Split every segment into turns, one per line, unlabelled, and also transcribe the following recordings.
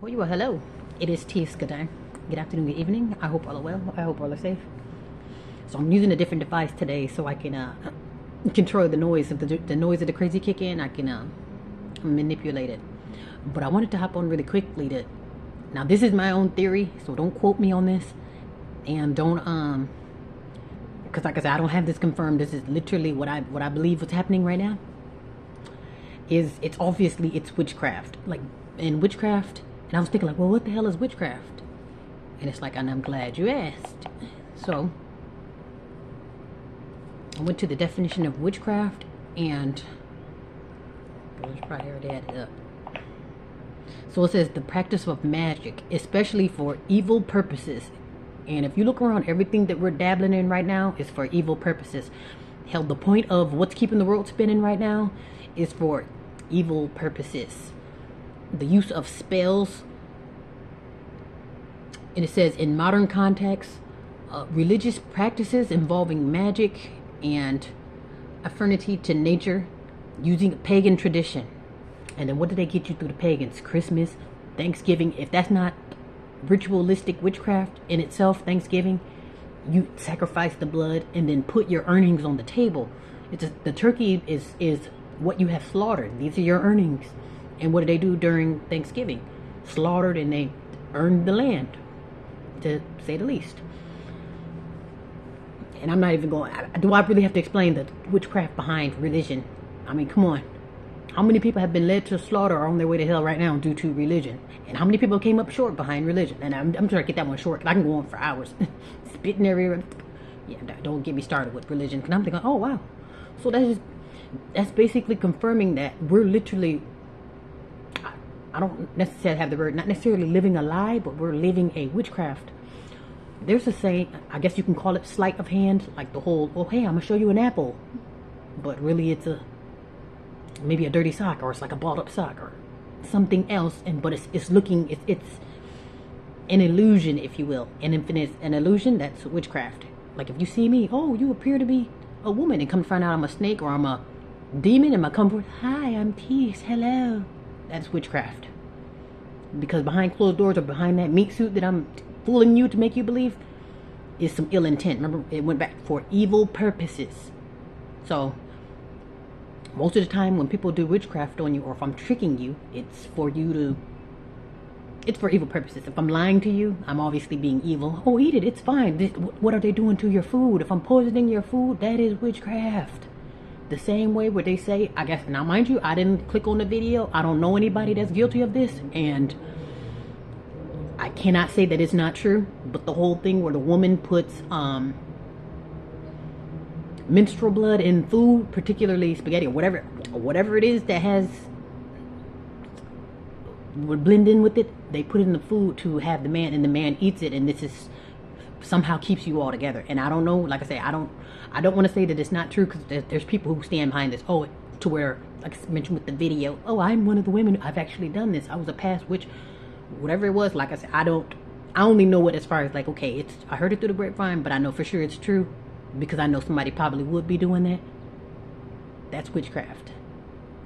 Well, hello. It is Tis. Good day. Good afternoon, good evening. I hope all are well. I hope all are safe. So I'm using a different device today so I can control the noise. If the noise of the crazy kick in, I can manipulate it. But I wanted to hop on really quickly to. Now this is my own theory, so don't quote me on this, and don't because like I said, I don't have this confirmed. This is literally what I believe what's happening right now. It's obviously it's witchcraft. Like in witchcraft. And I was thinking like, well, what the hell is witchcraft? And it's like, and I'm glad you asked. So I went to the definition of witchcraft and let's probably already add it up. So it says the practice of magic, especially for evil purposes. And if you look around, everything that we're dabbling in right now is for evil purposes. Hell, the point of what's keeping the world spinning right now is for evil purposes. The use of spells, and it says in modern contexts, religious practices involving magic and affinity to nature using pagan tradition. And then what do they get you through the pagans? Christmas, Thanksgiving. If that's not ritualistic witchcraft in itself, Thanksgiving, you sacrifice the blood and then put your earnings on the table. The turkey is what you have slaughtered. These are your earnings. And what do they do during Thanksgiving? Slaughtered, and they earned the land, to say the least. And I'm not even going, do I really have to explain the witchcraft behind religion? I mean, come on. How many people have been led to slaughter or on their way to hell right now due to religion? And how many people came up short behind religion? And I'm trying to get that one short, because I can go on for hours. Spitting everywhere. Yeah, don't get me started with religion. Because I'm thinking, oh, wow. So that's basically confirming that we're literally, I don't necessarily have the word, not necessarily living a lie, but we're living a witchcraft. There's a saying, I guess you can call it sleight of hand, like the whole, oh, hey, I'm going to show you an apple. But really it's maybe a dirty sock, or it's like a balled up sock, or something else. But it's an illusion, if you will. And if it's an illusion, that's witchcraft. Like if you see me, oh, you appear to be a woman, and come to find out I'm a snake or I'm a demon, and I come forth, hi, I'm Peace, hello. That's witchcraft. Because behind closed doors, or behind that meat suit that I'm fooling you to make you believe, is some ill intent. Remember, it went back for evil purposes. So most of the time when people do witchcraft on you, or if I'm tricking you, it's for evil purposes. If I'm lying to you, I'm obviously being evil. Oh, eat it, it's fine. What are they doing to your food? If I'm poisoning your food, that is witchcraft. The same way where they say, I guess, now mind you, I didn't click on the video. I don't know anybody that's guilty of this, and I cannot say that it's not true. But the whole thing where the woman puts menstrual blood in food, particularly spaghetti or whatever it is that would blend in with it, they put it in the food to have the man, and the man eats it, and this is somehow keeps you all together. And I don't know, like I say, I don't want to say that it's not true, because there's people who stand behind this. Oh, to where, like I mentioned with the video, oh, I'm one of the women, I've actually done this, I was a past witch, whatever it was. Like I said, I only know it as far as like, okay, I heard it through the grapevine, but I know for sure it's true because I know somebody probably would be doing that. That's witchcraft.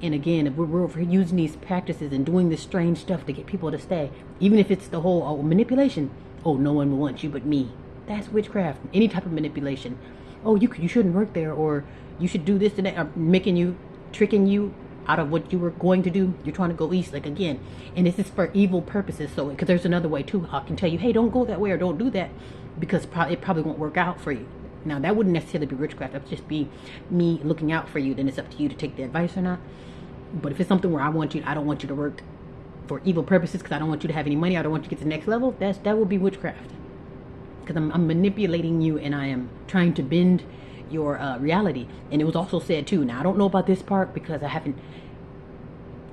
And again, if we're using these practices and doing this strange stuff to get people to stay, even if it's the whole manipulation, oh, no one will want you but me, that's witchcraft. Any type of manipulation. Oh, you shouldn't work there, or you should do this and that, or tricking you out of what you were going to do. You're trying to go east, like again, and this is for evil purposes. So, because there's another way too. I can tell you, hey, don't go that way, or don't do that, because it probably won't work out for you. Now, that wouldn't necessarily be witchcraft. That would just be me looking out for you. Then it's up to you to take the advice or not. But if it's something where I don't want you to work for evil purposes, because I don't want you to have any money, I don't want you to get to the next level, that would be witchcraft. Because I'm manipulating you, and I am trying to bend your reality. And it was also said too, now I don't know about this part because I haven't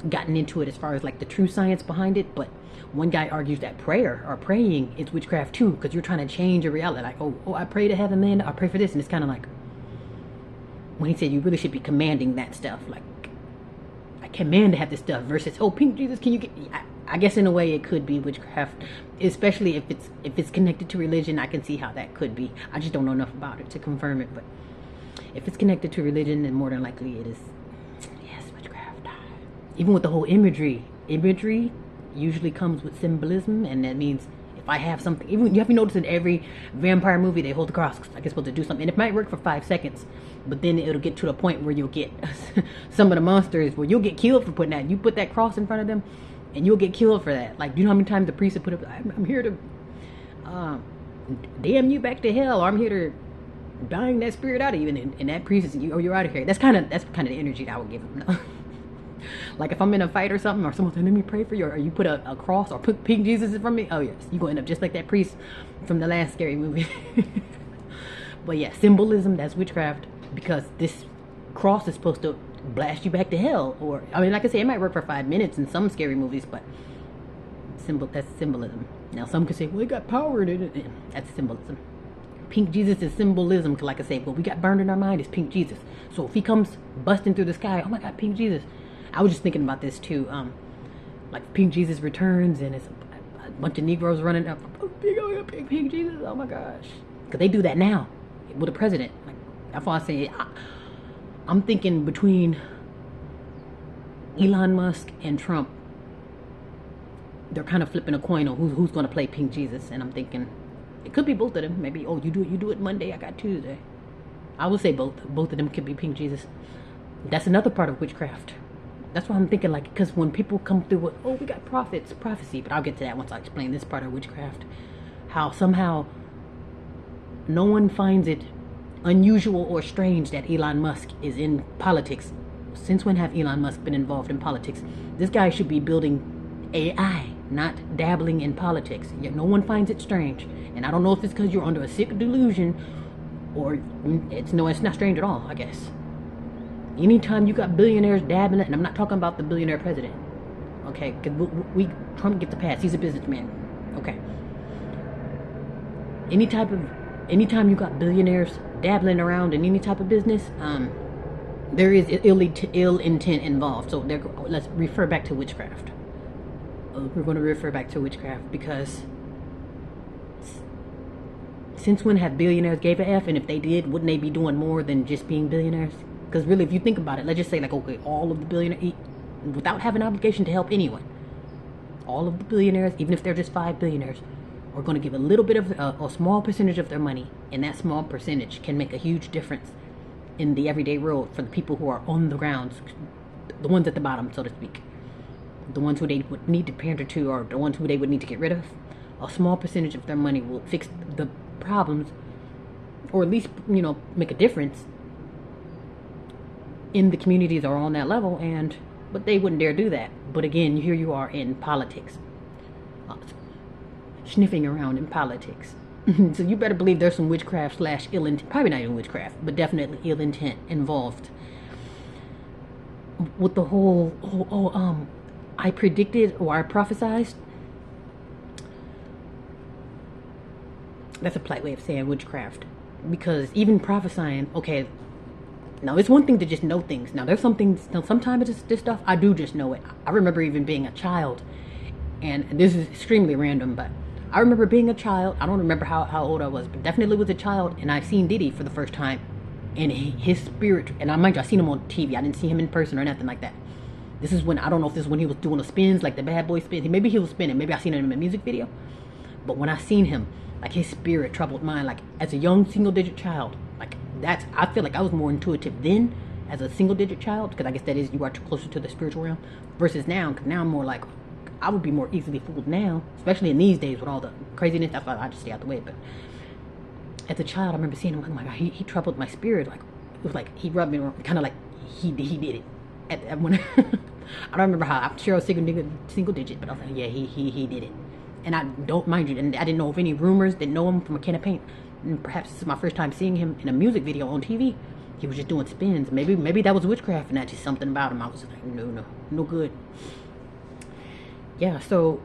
gotten into it as far as like the true science behind it, but one guy argues that prayer or praying is witchcraft too, because you're trying to change your reality. Like, oh, I pray to heaven, man, I pray for this. And it's kind of like, when he said you really should be commanding that stuff, like, I command to have this stuff, versus, oh, pink Jesus, can you get, I guess in a way it could be witchcraft, especially if it's connected to religion. I can see how that could be. I just don't know enough about it to confirm it, but if it's connected to religion, then more than likely it is, yes, witchcraft. Even with the whole imagery usually comes with symbolism, and that means if I have something, even you have to notice in every vampire movie they hold the cross, I guess, supposed to do something, and it might work for 5 seconds, but then it'll get to the point where you'll get some of the monsters where you'll get killed for putting that. You put that cross in front of them, and you'll get killed for that. Like, do you know how many times the priest have put up, I'm here to damn you back to hell, or I'm here to dying that spirit out of you, and that priest is, oh, you're out of here. That's kind of the energy that I would give him. No. Like if I'm in a fight or something, or someone said, let me pray for you, or you put a cross or put Pink Jesus in front of me, oh yes, you're going to end up just like that priest from the last scary movie. But yeah, symbolism, that's witchcraft, because this cross is supposed to blast you back to hell. Or, I mean, like I say, it might work for 5 minutes in some scary movies, but that's symbolism. Now some could say, well, it got power in it. That's symbolism. Pink Jesus is symbolism, like I say, what we got burned in our mind is Pink Jesus. So if he comes busting through the sky, oh my God, Pink Jesus. I was just thinking about this too. Like Pink Jesus returns and it's a bunch of Negroes running up. Oh, Pink Jesus, oh my gosh. Because they do that now with the president. Like, that's why I say, I'm thinking between Elon Musk and Trump, they're kind of flipping a coin on who's going to play Pink Jesus. And I'm thinking, it could be both of them. Maybe, oh, you do it Monday, I got Tuesday. I would say both of them could be Pink Jesus. That's another part of witchcraft. That's why I'm thinking, like, because when people come through with, oh, we got prophecy, but I'll get to that once I explain this part of witchcraft. How somehow no one finds it unusual or strange that Elon Musk is in politics. Since when have Elon Musk been involved in politics? This guy should be building AI, not dabbling in politics. Yet no one finds it strange. And I don't know if it's because you're under a sick delusion, or it's not strange at all, I guess. Anytime you got billionaires dabbling, and I'm not talking about the billionaire president, okay? Because Trump gets a pass. He's a businessman, okay? Anytime you got billionaires dabbling around in any type of business, there is ill intent involved. So let's refer back to witchcraft. We're going to refer back to witchcraft because since when have billionaires gave a F? And if they did, wouldn't they be doing more than just being billionaires? Because really, if you think about it, let's just say, like, okay, all of the billionaires, without having an obligation to help anyone, all of the billionaires, even if they're just 5 billionaires, are going to give a little bit of a small percentage of their money, and that small percentage can make a huge difference in the everyday world for the people who are on the grounds, the ones at the bottom, so to speak, the ones who they would need to pander to, or the ones who they would need to get rid of. A small percentage of their money will fix the problems, or at least, make a difference in the communities that are on that level, but they wouldn't dare do that. But again, here you are in politics, sniffing around in politics. So you better believe there's some witchcraft / ill intent, probably not even witchcraft, but definitely ill intent involved with the whole, I predicted or I prophesized. That's a polite way of saying witchcraft, because even prophesying, okay, now it's one thing to just know things. Now there's some things, sometimes it's this stuff, I do just know it. I remember even being a child, and this is extremely random, but I remember being a child. I don't remember how old I was, but definitely was a child, and I seen Diddy for the first time, and his spirit, and I seen him on TV. I didn't see him in person or nothing like that. This is when, I don't know if this is when he was doing the spins, like the bad boy spins. Maybe he was spinning, maybe I seen him in a music video, but when I seen him, like, his spirit troubled mine, like, as a young single-digit child. Like, I feel like I was more intuitive then as a single-digit child, because I guess that is, you are closer to the spiritual realm, versus now, because now I'm more like, I would be more easily fooled now, especially in these days with all the craziness. That's why I just stay out the way. But as a child, I remember seeing him, like, oh my God, he troubled my spirit. Like, it was like he rubbed me wrong, kind of like he did it. When I don't remember how. I'm sure I was single digit, but I was like, yeah, he did it. And I don't, mind you, and I didn't know of any rumors, didn't know him from a can of paint. And perhaps this is my first time seeing him in a music video on TV. He was just doing spins. Maybe that was witchcraft, and that's just something about him. I was like, no good. Yeah, so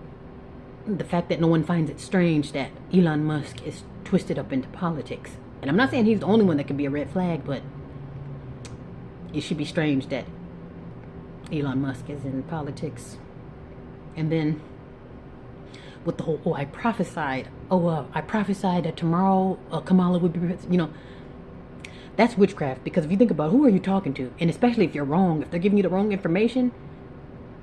the fact that no one finds it strange that Elon Musk is twisted up into politics. And I'm not saying he's the only one that could be a red flag, but it should be strange that Elon Musk is in politics. And then with the whole, I prophesied that tomorrow Kamala would be, that's witchcraft. Because if you think about, who are you talking to? And especially if you're wrong, if they're giving you the wrong information,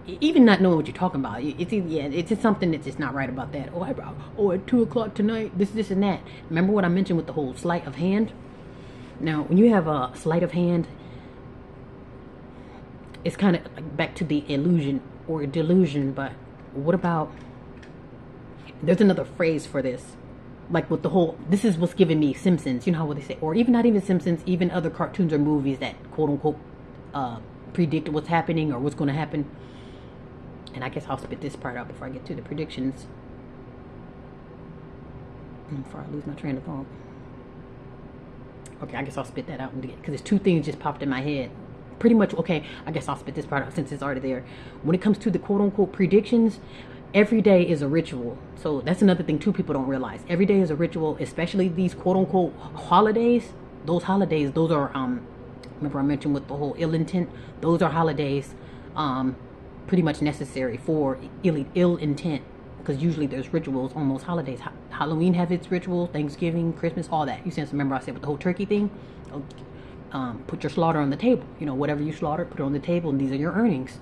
even not knowing what you're talking about, it's just something that's just not right about that. Oh, at 2 o'clock tonight, this and that. Remember what I mentioned with the whole sleight of hand? Now, when you have a sleight of hand, it's kind of like back to the illusion or delusion. But what about? There's another phrase for this, like with the whole. This is what's giving me Simpsons. You know how what they say, or even not even Simpsons, even other cartoons or movies that quote unquote predict what's happening or what's going to happen. And I guess I'll spit this part out before I get to the predictions. Before I lose my train of thought. Okay, I guess I'll spit that out because there's two things just popped in my head. Pretty much, okay, I guess I'll spit this part out since it's already there. When it comes to the quote-unquote predictions, every day is a ritual. So that's another thing too people don't realize. Every day is a ritual, especially these quote-unquote holidays. Those holidays, those are, remember I mentioned with the whole ill intent? Those are holidays pretty much necessary for ill intent. Because usually there's rituals on those holidays. Halloween has its ritual, Thanksgiving, Christmas, all that. You see, remember I said with the whole turkey thing? Put your slaughter on the table. You know, whatever you slaughter, put it on the table, and these are your earnings.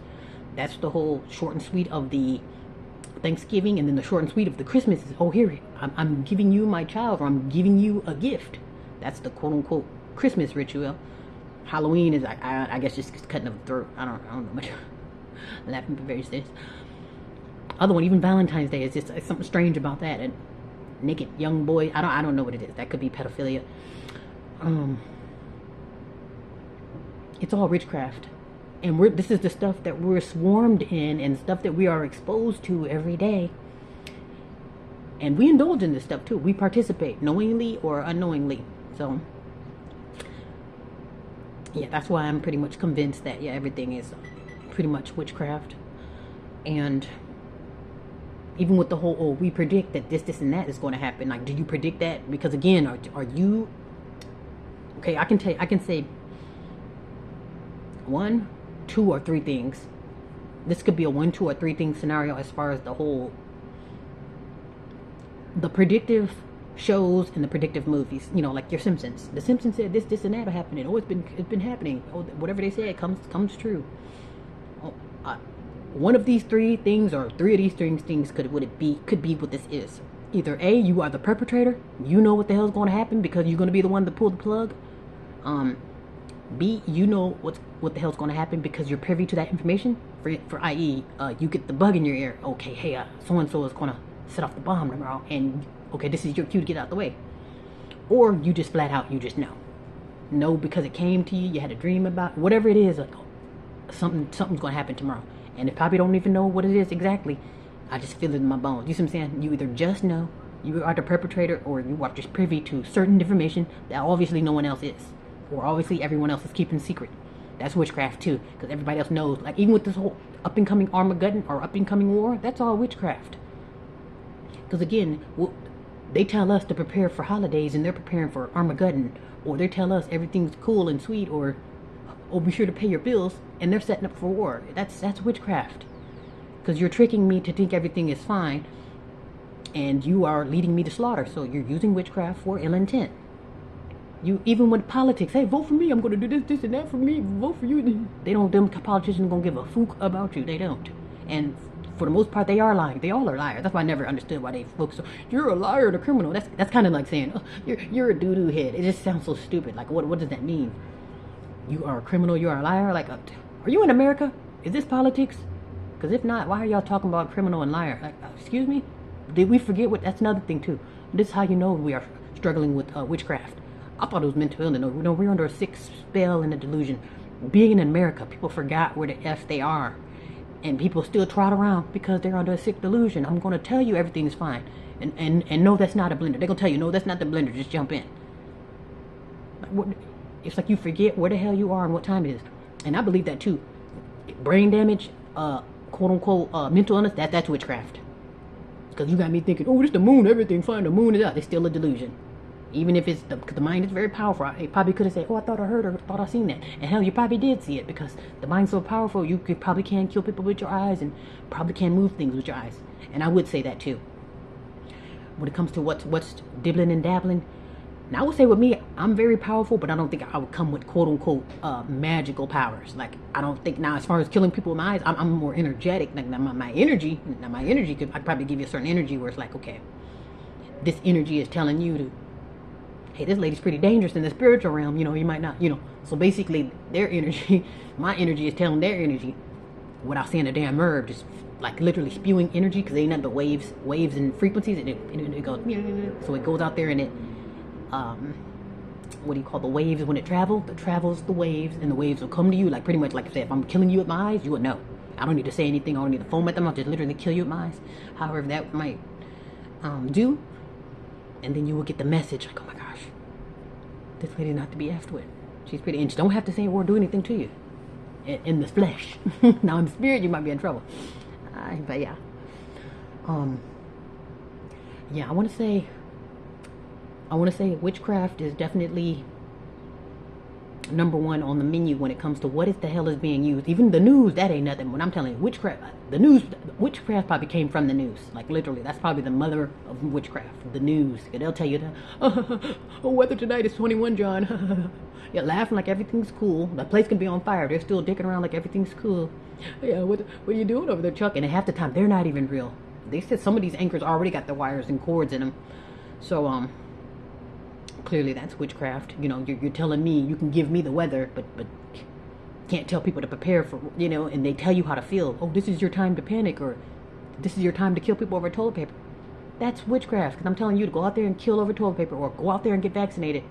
That's the whole short and sweet of the Thanksgiving, and then the short and sweet of the Christmas is, oh, here, I'm giving you my child, or I'm giving you a gift. That's the quote-unquote Christmas ritual. Halloween is, I guess, just cutting of the throat. I don't know much. Laughing for very serious. Other one, even Valentine's Day, is just something strange about that. And naked young boy, I don't know what it is. That could be pedophilia. It's all witchcraft, and this is the stuff that we're swarmed in, and stuff that we are exposed to every day. And we indulge in this stuff too. We participate knowingly or unknowingly. So yeah, that's why I'm pretty much convinced that everything is pretty much witchcraft. And even with the whole, we predict that this and that is going to happen. Like, do you predict that? Because again, are you okay? I can say 1, 2, or 3 things. This could be a 1, 2, or 3 thing scenario as far as the predictive shows and the predictive movies. You know, like your Simpsons. The Simpsons said this and that are happening. Oh, it's been happening. Oh, whatever they say comes true. One of these 3 things, or 3 of these things could be what this is. Either A, you are the perpetrator, you know what the hell is going to happen because you're going to be the one to pull the plug. B, you know what the hell's going to happen because you're privy to that information. For i.e., you get the bug in your ear. Okay, hey, so and so is going to set off the bomb tomorrow, and okay, this is your cue to get out the way. Or you just flat out, you just know because it came to you. You had a dream about it, whatever it is. Like, something's going to happen tomorrow. And if probably don't even know what it is exactly, I just feel it in my bones. You see what I'm saying? You either just know you are the perpetrator, or you are just privy to certain information that obviously no one else is, or obviously everyone else is keeping secret. That's witchcraft too, because everybody else knows. Like even with this whole up and coming Armageddon or up and coming war, that's all witchcraft. Because again, they tell us to prepare for holidays, and they're preparing for Armageddon, or they tell us everything's cool and sweet, or be sure to pay your bills, and they're setting up for war. That's witchcraft, because you're tricking me to think everything is fine, and you are leading me to slaughter. So you're using witchcraft for ill intent. You even with politics, hey, vote for me. I'm going to do this and that for me. Vote for you. Them politicians don't give a fook about you. They don't. And for the most part, they are lying. They all are liars. That's why I never understood why they focus on, you're a liar and a criminal. That's kind of like saying, oh, you're a doo-doo head. It just sounds so stupid. Like, what does that mean? You are a criminal, you are a liar? Like, are you in America? Is this politics? Because if not, why are y'all talking about criminal and liar? Like, excuse me? Did we forget what? That's another thing too. This is how you know we are struggling with witchcraft. I thought it was mental illness. No, we're under a sick spell and a delusion. Being in America, people forgot where the F they are. And people still trot around because they're under a sick delusion. I'm going to tell you everything's fine. And no, that's not a blender. They're going to tell you, no, that's not the blender. Just jump in. Like, what? It's like you forget where the hell you are and what time it is. And I believe that too. Brain damage, quote unquote, mental illness, that's witchcraft. Because you got me thinking, oh, it's the moon, everything fine, the moon is out. It's still a delusion. Even if it's, because the mind is very powerful. I probably could have said, oh, I thought I heard or thought I seen that. And hell, you probably did see it, because the mind's so powerful, you probably can kill people with your eyes and probably can move things with your eyes. And I would say that too. When it comes to what's dibbling and dabbling, Now, I would say with me, I'm very powerful, but I don't think I would come with quote unquote magical powers. Like, I don't think now, as far as killing people with my eyes, I'm more energetic. Like, my energy, I could probably give you a certain energy where it's like, okay, this energy is telling you to, hey, this lady's pretty dangerous in the spiritual realm. You know, you might not, you know. So basically, their energy, my energy is telling their energy without saying a damn word, just like literally spewing energy, because they ain't nothing but waves and frequencies, and it goes, so it goes out there and it, what do you call the waves when it travels? It travels the waves, and the waves will come to you, like pretty much like I said, if I'm killing you with my eyes, you would know. I don't need to say anything, I don't need to foam at them, I'll just literally kill you with my eyes. However that might do, and then you will get the message, like, oh my gosh, this lady's not to be effed with. She's pretty, and she don't have to say or do anything to you. In the flesh. Now in the spirit you might be in trouble. But yeah. Yeah, I wanna say witchcraft is definitely #1 on the menu when it comes to what the hell is being used. Even the news, that ain't nothing. When I'm telling you, witchcraft probably came from the news. Like literally, that's probably the mother of witchcraft. The news. They'll tell you that, oh, weather tonight is 21, John. Yeah, laughing like everything's cool. The place can be on fire. They're still dicking around like everything's cool. Yeah, what are you doing over there, Chuck? And half the time, they're not even real. They said some of these anchors already got the wires and cords in them. So, clearly that's witchcraft. You know, you're telling me you can give me the weather, but can't tell people to prepare for, you know, and they tell you how to feel. Oh, this is your time to panic, or this is your time to kill people over toilet paper. That's witchcraft, because I'm telling you to go out there and kill over toilet paper, or go out there and get vaccinated.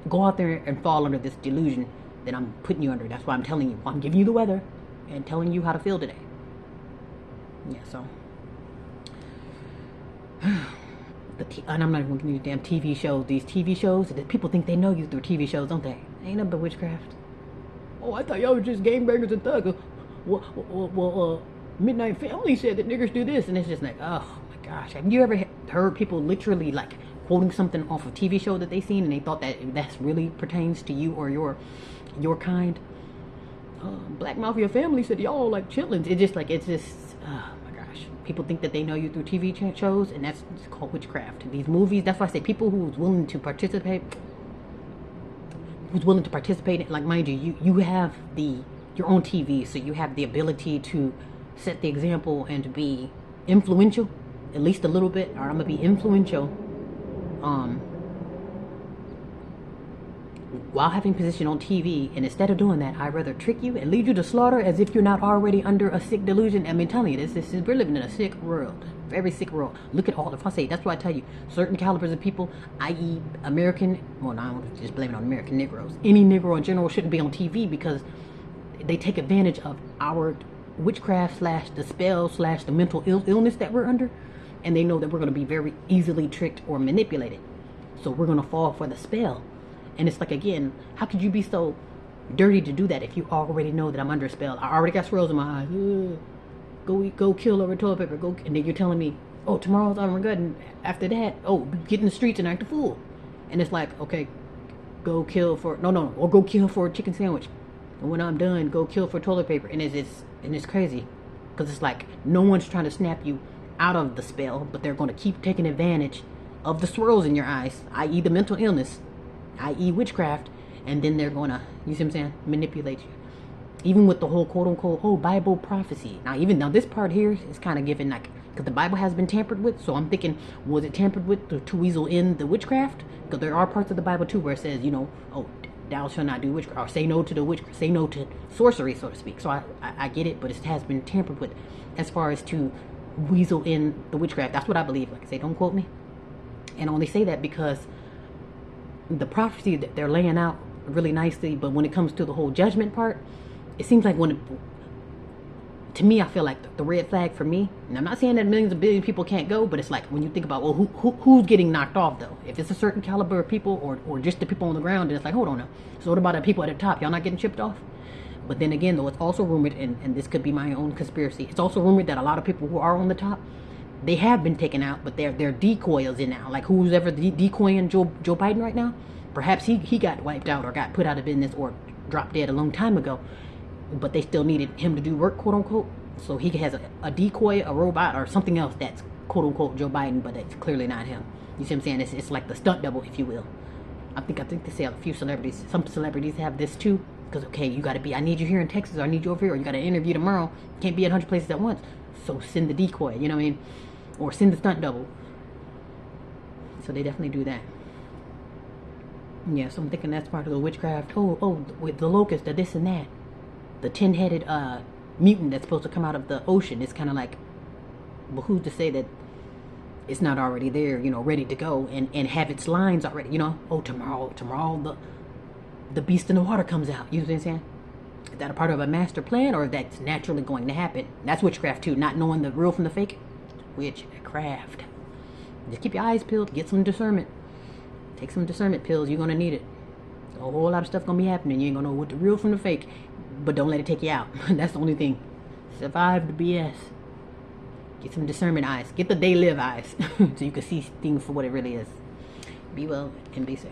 Go out there and fall under this delusion that I'm putting you under. That's why I'm telling you. I'm giving you the weather and telling you how to feel today. Yeah, so. And I'm not even giving you damn TV shows. These TV shows, people think they know you through TV shows, don't they? Ain't nothing but witchcraft. Oh, I thought y'all were just gangbangers and thugs. Well, Midnight Family said that niggers do this. And it's just like, oh my gosh. Have you ever heard people literally like quoting something off a TV show that they seen and they thought that that's really pertains to you or your kind? Black Mafia Family said y'all like chitlins. It's just, oh my gosh. People think that they know you through TV shows, and that's called witchcraft. These movies, that's why I say people who's willing to participate, like mind you have your own TV, so you have the ability to set the example and to be influential, at least a little bit, or I'm gonna be influential while having position on TV, and instead of doing that, I'd rather trick you and lead you to slaughter as if you're not already under a sick delusion. I mean, telling you this is, we're living in a sick world, very sick world. Look at all, if I say, that's why I tell you, certain calibers of people, i.e. American, well, no, I'm just blaming on American Negroes. Any Negro in general shouldn't be on TV because they take advantage of our witchcraft / the spell / the mental illness that we're under, and they know that we're going to be very easily tricked or manipulated. So we're going to fall for the spell. And it's like, again, how could you be so dirty to do that if you already know that I'm under a spell? I already got swirls in my eyes. Go kill over toilet paper. Go, and then you're telling me, oh, tomorrow's Armageddon. After that, oh, get in the streets and act a fool. And it's like, okay, go kill for or go kill for a chicken sandwich. And when I'm done, go kill for toilet paper. And it's crazy, because it's like no one's trying to snap you out of the spell, but they're going to keep taking advantage of the swirls in your eyes, i.e. the mental illness, i.e. witchcraft, and then they're going to, you see what I'm saying, manipulate you. Even with the whole quote-unquote, Bible prophecy. Now this part here is kind of given, like, because the Bible has been tampered with, so I'm thinking, was it tampered with to weasel in the witchcraft? Because there are parts of the Bible, too, where it says, oh, thou shalt not do witchcraft, or say no to the witchcraft, say no to sorcery, so to speak. So I get it, but it has been tampered with as far as to weasel in the witchcraft. That's what I believe. Like I say, don't quote me. And I only say that because the prophecy that they're laying out really nicely, but when it comes to the whole judgment part, it seems like to me, I feel like the red flag for me, and I'm not saying that millions of billions of people can't go, but it's like when you think about, well, who's getting knocked off though? If it's a certain caliber of people or just the people on the ground, then it's like, hold on now. So what about the people at the top? Y'all not getting chipped off? But then again, though, it's also rumored, and this could be my own conspiracy, it's also rumored that a lot of people who are on the top, they have been taken out, but they're decoys in now. Like who's ever decoying Joe Biden right now, perhaps he got wiped out or got put out of business or dropped dead a long time ago, but they still needed him to do work, quote unquote. So he has a decoy, a robot, or something else that's quote unquote Joe Biden, but it's clearly not him. You see what I'm saying? It's like the stunt double, if you will. I think they say a few celebrities, some celebrities have this too. Because, okay, you got to be, I need you here in Texas, or I need you over here, or you got an interview tomorrow. You can't be at 100 places at once. So send the decoy, you know what I mean? Or send the stunt double. So they definitely do that. Yeah, so I'm thinking that's part of the witchcraft. Oh, with the locust, the this and that. The 10-headed mutant that's supposed to come out of the ocean. It's kind of like, well, who's to say that it's not already there, you know, ready to go and have its lines already, you know? Oh, tomorrow the beast in the water comes out. You know what I'm saying? Is that a part of a master plan, or that's naturally going to happen? That's witchcraft too, not knowing the real from the fake. Witchcraft. Just keep your eyes peeled. Get some discernment. Take some discernment pills. You're going to need it. A whole lot of stuff going to be happening. You ain't going to know what the real from the fake. But don't let it take you out. That's the only thing. Survive the BS. Get some discernment eyes. Get the they live eyes. So you can see things for what it really is. Be well and be safe.